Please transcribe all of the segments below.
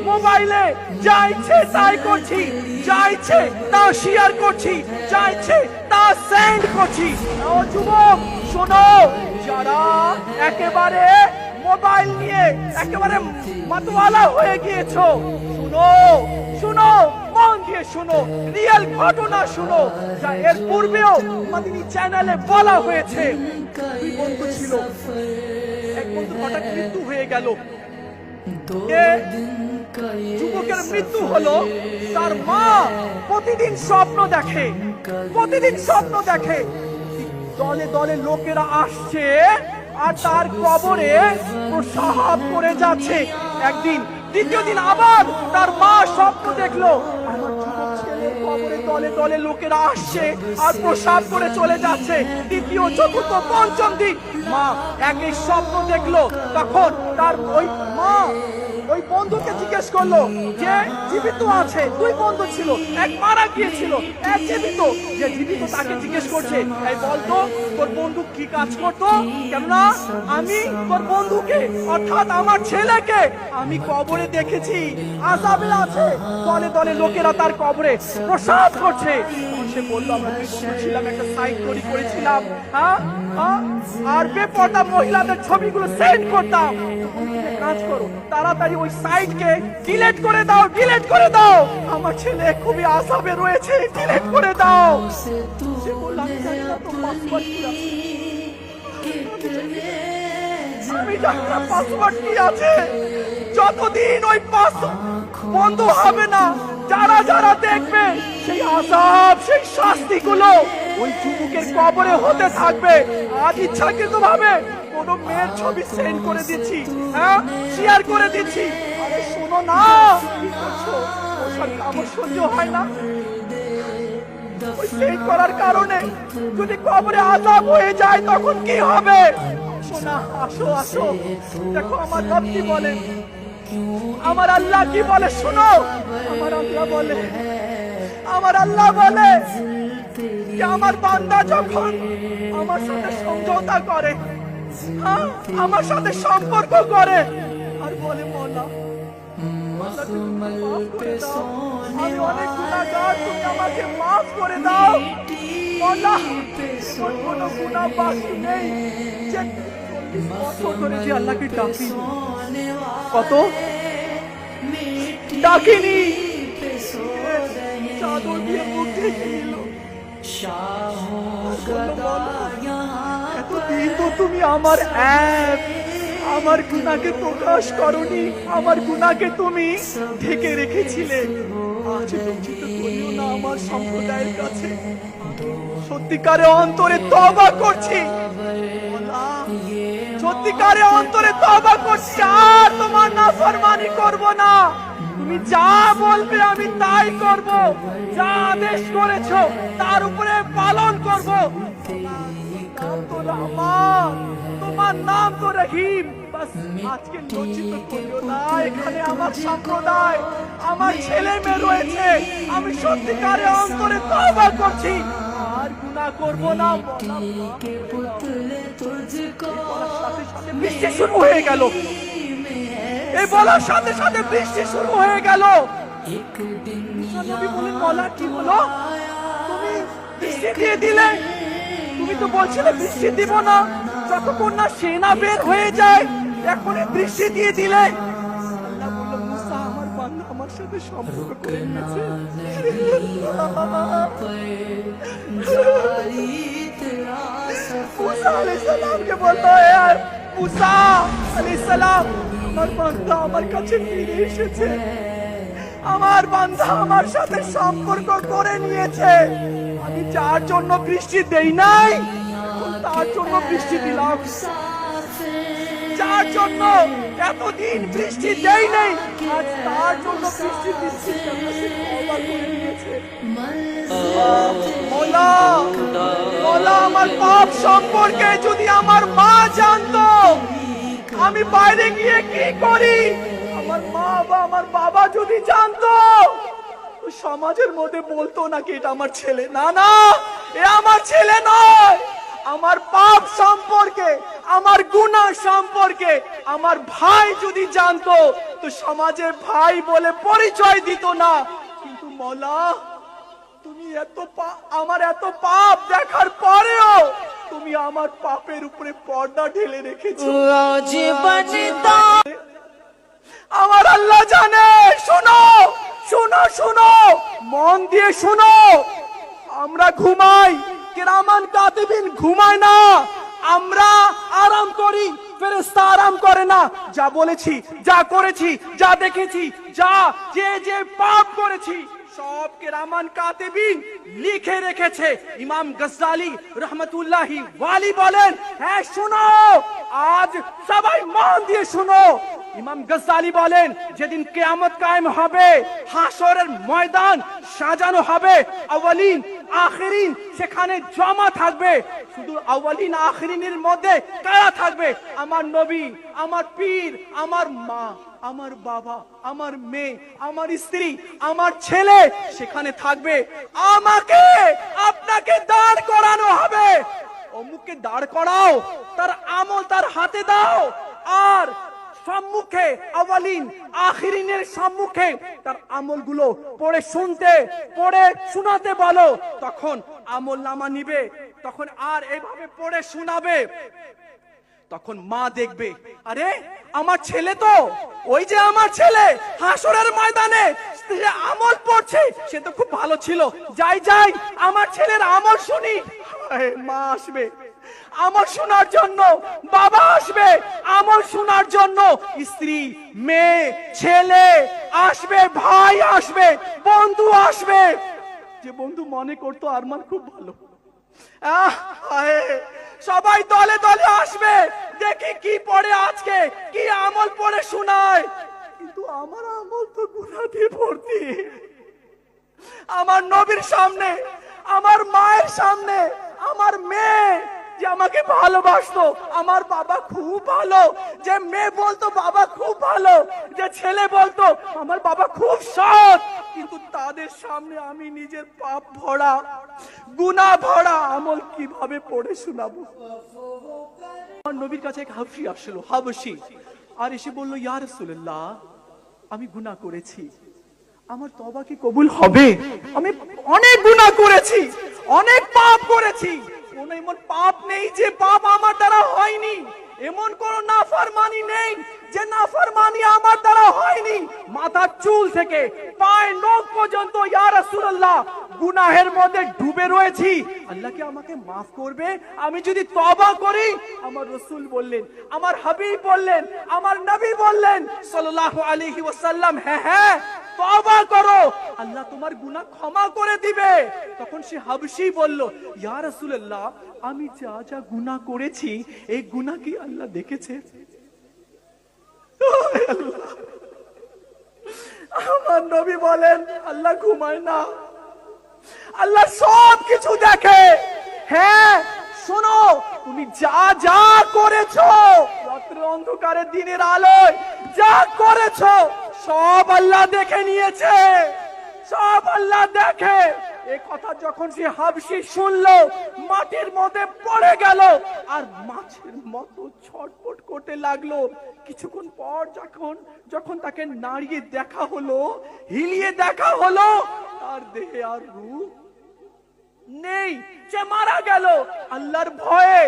মোবাইলে যা ইচ্ছে তাই করছি, যা ইচ্ছে তা শেয়ার করছি, যা ইচ্ছে তা সেন্ড করছি। ও যুবক শোনো, যারা একেবারে মোবাইল নিয়ে একেবারে মাতোয়ালা হয়ে গিয়েছো, শুনো শুনো, মন দিয়ে শুনো, রিয়েল ঘটনা শুনো। যা এর পূর্বেও মাদিনী চ্যানেলে বলা হয়েছে। দুই বন্ধু ছিল, এক বন্ধু হঠাৎ মৃত্যু হয়ে গেল। যুবকের মৃত্যু হলো, তার মা প্রতিদিন স্বপ্ন দেখে, প্রতিদিন স্বপ্ন দেখে দলে দলে লোকেরা আসছে আর তার কবরে প্রসাব করে যাচ্ছে। একদিন, দ্বিতীয় দিন আবার তার মা স্বপ্ন দেখলো, আমার যুবক ছেলের কবরে দলে দলে লোকেরা আসছে আর প্রসাব করে চলে যাচ্ছে। তৃতীয়, চতুর্থ, পঞ্চম দিন মা একই স্বপ্ন দেখলো। তখন তার ওই মা ওই বন্ধুকে জিজ্ঞেস করলো যে জীবিত আছে। দুই বন্ধু ছিল, এক মারা গিয়েছিল, এক জীবিত। যে জীবিত তাকে জিজ্ঞেস করছে, এই বলতো তোর বন্ধু কি কাজ করতো? কেননা আমি তোর বন্ধুকে অর্থাৎ আমার ছেলেকে আমি কবরে দেখেছি, আযাবে আছে, দলে দলে লোকেরা তার কবরে প্রসাদ করছে। সে বললো, আমরা দুই বন্ধু ছিলাম, একটা সাইট তৈরি করেছিলাম, আর বেপরদা মহিলাদের ছবিগুলো সেন্ড করতাম। কাজ করো, তাড়াতাড়ি ওই সাইটকে ডিলিট করে দাও, ডিলিট করে দাও, আমার ছেলে খুবই আযাবে রয়েছে, ডিলিট করে দাও। সে বলল, আমি জানি না তো পাসওয়ার্ড কি আছে, আমি জানি না পাসওয়ার্ড কি আছে। যতদিন ওই পাসওয়ার্ড বন্ধ হবে না, যারা যারা দেখবে সেই আযাব, সেই শাস্তিগুলো ওই যুবকের কবরে হতে থাকবে। আজ ইচ্ছাকৃত ভাবে কোন মেয়ের ছবি সেন্ড করে দিচ্ছি, হ্যাঁ শেয়ার করে দিচ্ছি। আরে শোনো না, কি করছো? আমার সহ্য হয় না। ওই সেন্ড করার কারণে যদি কবরে আযাব হয়ে যায় তখন কি হবে? শোনা, আসো আসো, দেখো আমার রব কি বলে, আমার আল্লাহ কি বলে, শোনো। আমার আল্লাহ বলে, আমার আল্লাহ বলে যে আমার বান্দা যখন আমার সাথে সমঝোতা করে, আমার সাথে সম্পর্ক করে আর বলে, মওলা আমি অনেক গুনাহগার, তুমি আমাকে মাফ করে দাও। মওলা কোনো গুনাহ বাকি নেই। যে 40 বছর ধরে যে আল্লাহকে ডাকি, কত ডাকিনি, চাদর দিয়ে মুখ ঢেকে নিল। এতদিন তো তুমি আমার আমার গুনাহকে প্রকাশ করনি, আমার গুনাহকে তুমি ঢেকে রেখেছিলে। আজ লজ্জিত করিও না আমার সম্প্রদায়ের কাছে। সত্যিকারে অন্তরে তওবা করছি, সত্যিকারে অন্তরে তওবা করছি, আর তোমার নাফরমানি করব না। তুমি যা বলবে আমি তাই করব, যা আদেশ করেছো তার উপরে পালন করব। তোমার নাম তো রহিম। আজকে লজ্জিত করিও না, এখানে আমার সম্প্রদায়, আমার ছেলে মেয়ে রয়েছে, আমি সত্যিকারে অন্তরে তওবা করছি, আর গুনাহ করব না। বৃষ্টি শুরু হয়ে গেল, এই বলার সাথে সাথে বৃষ্টি শুরু হয়ে গেল। নবী বলেন, মওলা কি হলো? তুমি বৃষ্টি দিয়ে দিলে, তুমি তো বলছিলে বৃষ্টি দিব না, যতক্ষণ না সেনা বের হয়ে যায়, এখন বৃষ্টি দিয়ে দিলে। আল্লাহ বলল, মুসা আমার বান্দা আমার সাথে সম্পর্ক করে নিয়েছে। মুসা আলাইহিস সালামকে বলল, মুসা আলাইহিস সালাম, আমার বান্দা আমার কাছে ফিরে এসেছে, আমার বান্দা আমার সাথে সম্পর্ক করে নিয়েছে। আমি যার জন্য বৃষ্টি দেই নাই, তার জন্য বৃষ্টি দিলাম। যার জন্য এতদিন বৃষ্টি দেই নাই, আজ তার জন্য বৃষ্টি দিচ্ছি। মওলা, মওলা আমার পাপ সম্পর্কে যদি আমার মা জানতো আমি বাইরে গিয়ে কি করি, আমার মা বা আমার বাবা যদি জানতো, সমাজের মধ্যে বলতো নাকি এটা আমার ছেলে। না না, এ আমার ছেলে নয়, আমার পাপ সম্পর্কে, আমার গুনাহ সম্পর্কে আমার ভাই যদি জানতো তো সমাজে ভাই বলে পরিচয় দিত না। কিন্তু মওলা, তুমি আমার এত পাপ দেখার পরেও তুমি আমার পাপের উপরে পর্দা ঢেলে রেখেছো। আমার আল্লাহ জানে। শোনো শোনো শোনো, মন দিয়ে শোনো। আমরা ঘুমাই, কিরামান কাতিবিন ঘুমায় না। আমরা আরাম করি, ফেরেশতা আরাম করে না। যা বলেছি, যা করেছি, যা দেখেছি, যা যে যে পাপ করেছি সব কিরামান কাতিবিন লিখে রেখেছে। ইমাম গজ্জালি রহমতুল্লাহি ওয়ালি বলেন, হ্যাঁ শোনো, আজ সবাই মন দিয়ে শোনো। ইমাম গজ্জালি বলেন, যেদিন কিয়ামত কায়েম হবে, হাসরের ময়দান সাজানো হবে, আউয়ালিন আখিরিন সেখানে জমা থাকবে। শুধু আউয়ালিন আখিরিনের মধ্যে কারা থাকবে? আমার নবী, আমার পীর, আমার মা, আমার বাবা, আমার মেয়ে, আমার স্ত্রী, আমার ছেলে সেখানে থাকবে। আমাকে আপনাকে দাঁড় করানো হবে। অমুককে দাঁড় করাও, তার আমল তার হাতে দাও, আর সম্মুখে আউয়ালিন আখিরিনের সম্মুখে তার আমলগুলো পড়ে শোনাতে বলো। তখন আমল নামা নিবে, তখন আর এইভাবে পড়ে শোনাবে। তখন মা দেখবে, আরে আমার ছেলে তো, ওই যে আমার ছেলে হাসরের ময়দানে সে আমল পড়ছে, সে তো খুব ভালো ছিল, যাই যাই আমার ছেলের আমল শুনি। মা আসবে আমল শোনার জন্য, বাবা আসবে আমল শোনার জন্য, স্ত্রী, মেয়ে, ছেলে আসবে, ভাই আসবে, বন্ধু আসবে। যে বন্ধু মনে করতো আরমান খুব ভালো, সবাই দলে দলে আসবে, দেখি কি পড়ে আজকে, কি আমল পড়ে শোনায়। কিন্তু আমার আমল তো গুনাহ দিয়ে ভর্তি। আমার নবীর সামনে, আমার মায়ের সামনে, আমার মেয়ে যে আমাকে ভালোবাসতো, আমার বাবা খুব ভালো, যে মেয়ে বলতো বাবা খুব ভালো, যে ছেলে বলতো আমার বাবা খুব সৎ, কিন্তু তাদের সামনে আমি নিজের পাপ ভরা, গুনাহ ভরা আমল কিভাবে পড়ে শোনাবো? আমার নবীর কাছে এক হাবশী আসলো, হাবশী, আর এসে বলল, ইয়া রাসূলুল্লাহ, আমি গুনাহ করেছি, আমার তওবা কি কবুল হবে? আমি অনেক গুনাহ করেছি, অনেক পাপ করেছি, কোন এমন পাপ নেই যে পাপ আমার দ্বারা হয়নি, এমন কোন নাফরমানি নেই যে নাফরমানি আমার দ্বারা হয়নি। মাথার চুল থেকে পায়ের নখ পর্যন্ত ইয়া রাসূলুল্লাহ গুনাহের মধ্যে ডুবে রয়েছি, আল্লাহ কি আমাকে মাফ করবে আমি যদি তওবা করি? আমার রাসূল বললেন, আমার হাবিব বললেন, আমার নবী বললেন সাল্লাল্লাহু আলাইহি ওয়াসাল্লাম, হ্যাঁ হ্যাঁ তওবা করো, আল্লাহ তোমার গুনাহ ক্ষমা করে দিবে। তখন সে হাবশী বলল, ইয়া রাসূলুল্লাহ, আমি যা যা গুনাহ করেছি এই গুনাহ কি আল্লাহ দেখেছে? আমার নবী বলেন, আল্লাহ ঘুমায় না, আল্লাহ সব কিছু দেখে। হ্যাঁ শোনো, তুমি যা যা করেছো, রাতের অন্ধকারে দিনের আলোয় যা করেছো সব আল্লাহ দেখে নিয়েছে, সব আল্লাহ দেখে। এই কথা যখন সে হাবশী শুনলো, মাটির মধ্যে পড়ে গেল আর মাছের মতো ছটফট করতে লাগলো। কিছুক্ষণ পর যখন তাকে নাড়িয়ে দেখা হলো, হিলিয়ে দেখা হলো, তার দেহে আর রূপ নেই, সে মারা গেল আল্লাহর ভয়ে,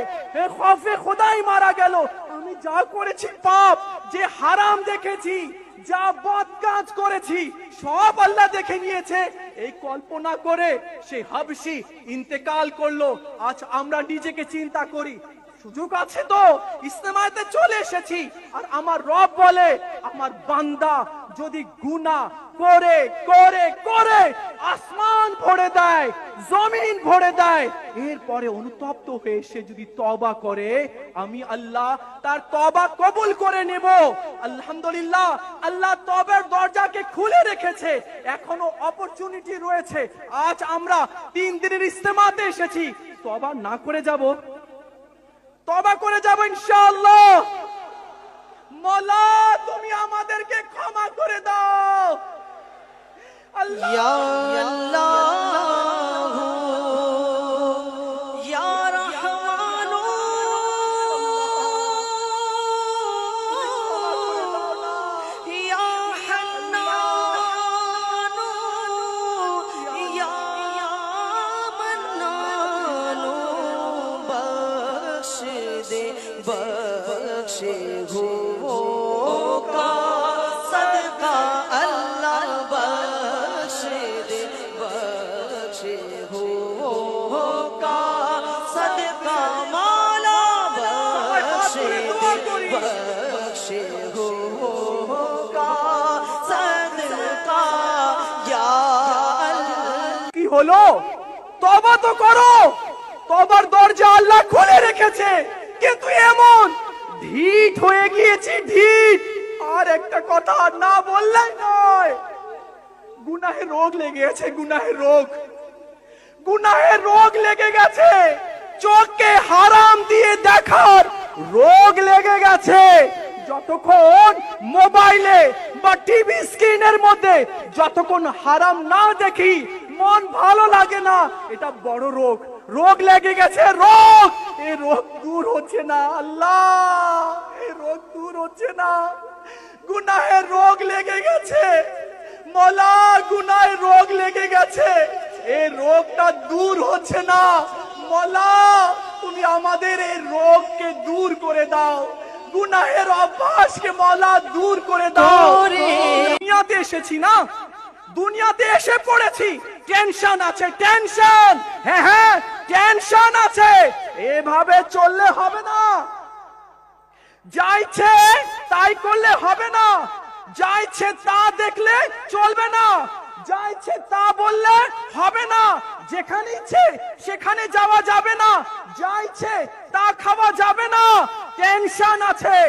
খৌফে খোদাই মারা গেল। আমি যা করেছি পাপ, যে হারাম দেখেছি, যা বদ কাজ করেছি সব আল্লাহ দেখে নিয়েছে, এই কল্পনা করে সে হাবশী ইন্তেকাল করলো। আজ আমরা নিজেকে চিন্তা করি, সুযোগ আছে তো, ইসলামাতে চলে এসেছি, আর আমার রব বলে, আমার বান্দা যদি গুনাহ করে করে করে আসমান ভরে দেয়, জমিন ভরে দেয়, এরপরে অনুতপ্ত হয়ে সে যদি তওবা করে, আমি আল্লাহ তার তওবা কবুল করে নেব। আলহামদুলিল্লাহ, আল্লাহ তওবার দরজাকে খুলে রেখেছে, এখনো অপরচুনিটি রয়েছে। আজ আমরা 3 দিনের ইজতেমাতে এসেছি, তওবা না করে যাব, তওবা করে যাব ইনশাআল্লাহ। মওলা তুমি আমাদেরকে ক্ষমা করে দাও। আল্লাহ ইয়া আল্লাহ ইয়া রাহমান बख्शे हुओं का सदका अल्लाह बख्शे दे, बख्शे हुओं का सदका मौला बख्शे दे, बख्शे हुओं का सदका या अल्लाह। কি হলো? তওবা তো করো, তওবার দরজা আল্লাহ খুলে রেখেছে, কিন্তু এমন ঢিঠ হয়ে গিয়েছি, ঢিঠ। আর একটা কথা না বললেই নয়, গুনাহের রোগ লেগে গেছে, গুনাহের রোগ, গুনাহের রোগ লেগে গেছে, চোখকে হারাম দিয়ে দেখার রোগ লেগে গেছে। যতক্ষণ মোবাইলে বা টিভি স্ক্রিনের মধ্যে যতক্ষণ হারাম না দেখি মন ভালো লাগে না, এটা বড় রোগ, রোগ লেগে গেছে, রোগ। এই রোগ দূর হচ্ছে না আল্লাহ, এই রোগ দূর হচ্ছে না, গুনাহের রোগ লেগে গেছে মওলা, গুনাহের রোগ লেগে গেছে, এই রোগটা দূর হচ্ছে না মওলা, তুমি আমাদের এই রোগকে দূর করে দাও, গুনাহের অভ্যাসকে মওলা দূর করে দাও। দুনিয়াতে এসেছি না, দুনিয়াতে এসে পড়েছি, টেনশন আছে, টেনশন, হ্যাঁ হ্যাঁ টেনশন আছে, এভাবে চললে হবে না, যা ইচ্ছে তাই করলে হবে না, যা ইচ্ছে তা দেখলে চলবে না, যা ইচ্ছে তা বললে হবে না, যেখানে ইচ্ছে সেখানে যাওয়া যাবে না, যা ইচ্ছে তা খাওয়া যাবে না, টেনশন আছে।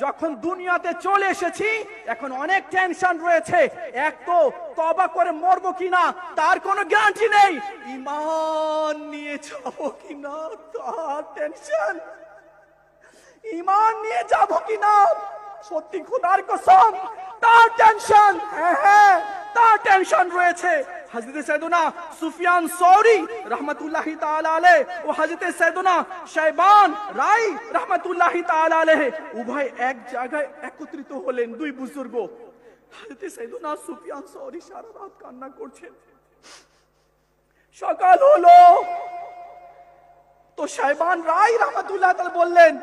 যখন দুনিয়াতে চলে এসেছি এখন অনেক টেনশন রয়েছে, এক তো তওবা করে মরবো কিনা তার কোনো গ্যারান্টি নেই, ঈমান নিয়ে যাবো কিনা তার টেনশন, ঈমান নিয়ে যাবো কিনা সত্যি খোদার কসম তার টেনশন, হ্যাঁ হ্যাঁ তার টেনশন রয়েছে। হযরত সাইয়েদনা সুফিয়ান সৌরি রাহমাতুল্লাহি তাআলা আলাইহি ও হযরত সাইয়েদনা শায়বান রাই রাহমাতুল্লাহি তাআলা আলাইহি উভয় এক জায়গায় একত্রিত হলেন, দুই বুজুর্গ। হযরত সাইয়েদনা সুফিয়ান সৌরি সারা রাত কান্না করছেন। সকাল হলো তো শায়বান রাই রাহমাতুল্লাহি তাআলা বললেন,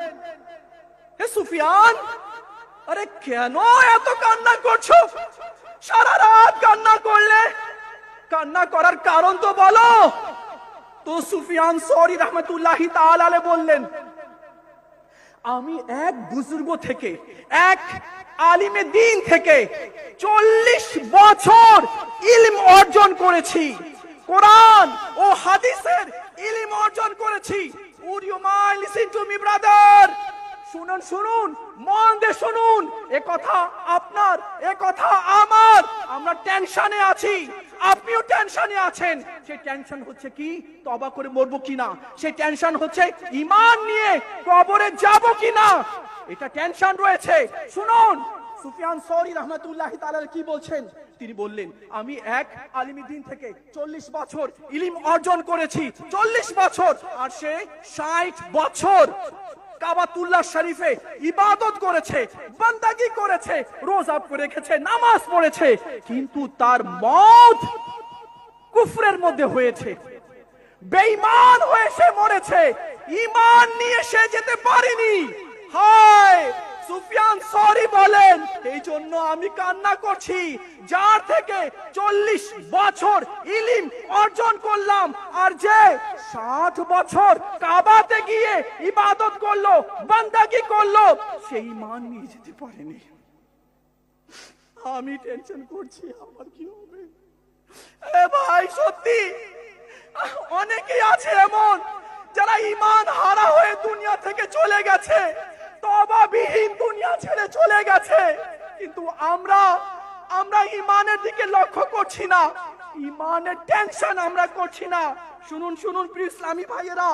হে সুফিয়ান, আরে কেন এত কান্না করছো, সারা রাত কান্না করলে, কান্না করার কারণ তো বলো। তো সুফিয়ান সৌরি রাহমাতুল্লাহি তাআলা আলাইহি বললেন, আমি এক বুজুর্গ থেকে, এক আলিমে দ্বীন থেকে 40 বছর ইলম অর্জন করেছি, কোরআন ও হাদিসের ইলম অর্জন করেছি। Would you mind listen to me brother? শুনুন শুনুন, মন দিয়ে শুনুন, এ কথা আপনার, এ কথা আমার, আমরা টেনশনে আছি, আপনিও টেনশনে আছেন। সেই টেনশন হচ্ছে কি তওবা করে মরবো কিনা, সেই টেনশন হচ্ছে ঈমান নিয়ে কবরে যাব কিনা, এটা টেনশন রয়েছে। শুনুন সুফিয়ান সৌরি রাহমাতুল্লাহি তাআলা কি বলছেন, তিনি বললেন, আমি এক আলিমে দ্বীন থেকে 40 বছর ইলম অর্জন করেছি, 40 বছর, আর সে 60 বছর কাবাতুল্লাহ শরীফে ইবাদত করেছে, বান্দাগি করেছে, রোজা রেখেছে, নামাজ পড়েছে, কিন্তু তার মওত কুফরের মধ্যে হয়েছে, বেঈমান হয়ে সে মরেছে, ঈমান নিয়ে সে যেতে পারেনি। হায় সুফিয়ান সৌরি বলেন, এই জন্য আমি কান্না করছি, যার থেকে 40 বছর ইলম অর্জন করলাম, আর যে 60 বছর কাবাতে গিয়ে ইবাদত করলো, বান্দাগি করলো, সেই ঈমান নিয়ে যেতে পারেনি। আমি টেনশন করছি আমার কি হবে। এ ভাই সত্যি অনেকেই আছে এমন যারা ঈমান হারা হয়ে দুনিয়া থেকে চলে গেছে, তওবাবিহীন দুনিয়া ছেড়ে চলে গেছে, কিন্তু আমরা ঈমানের দিকে লক্ষ্য করছি না, ঈমানের টেনশন আমরা করছি না। শুনুন শুনুন প্রিয় ইসলামী ভাইয়েরা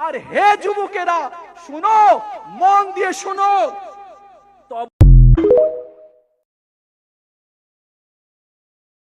আর হে যুবকেরা, শুনো, মন দিয়ে শুনো,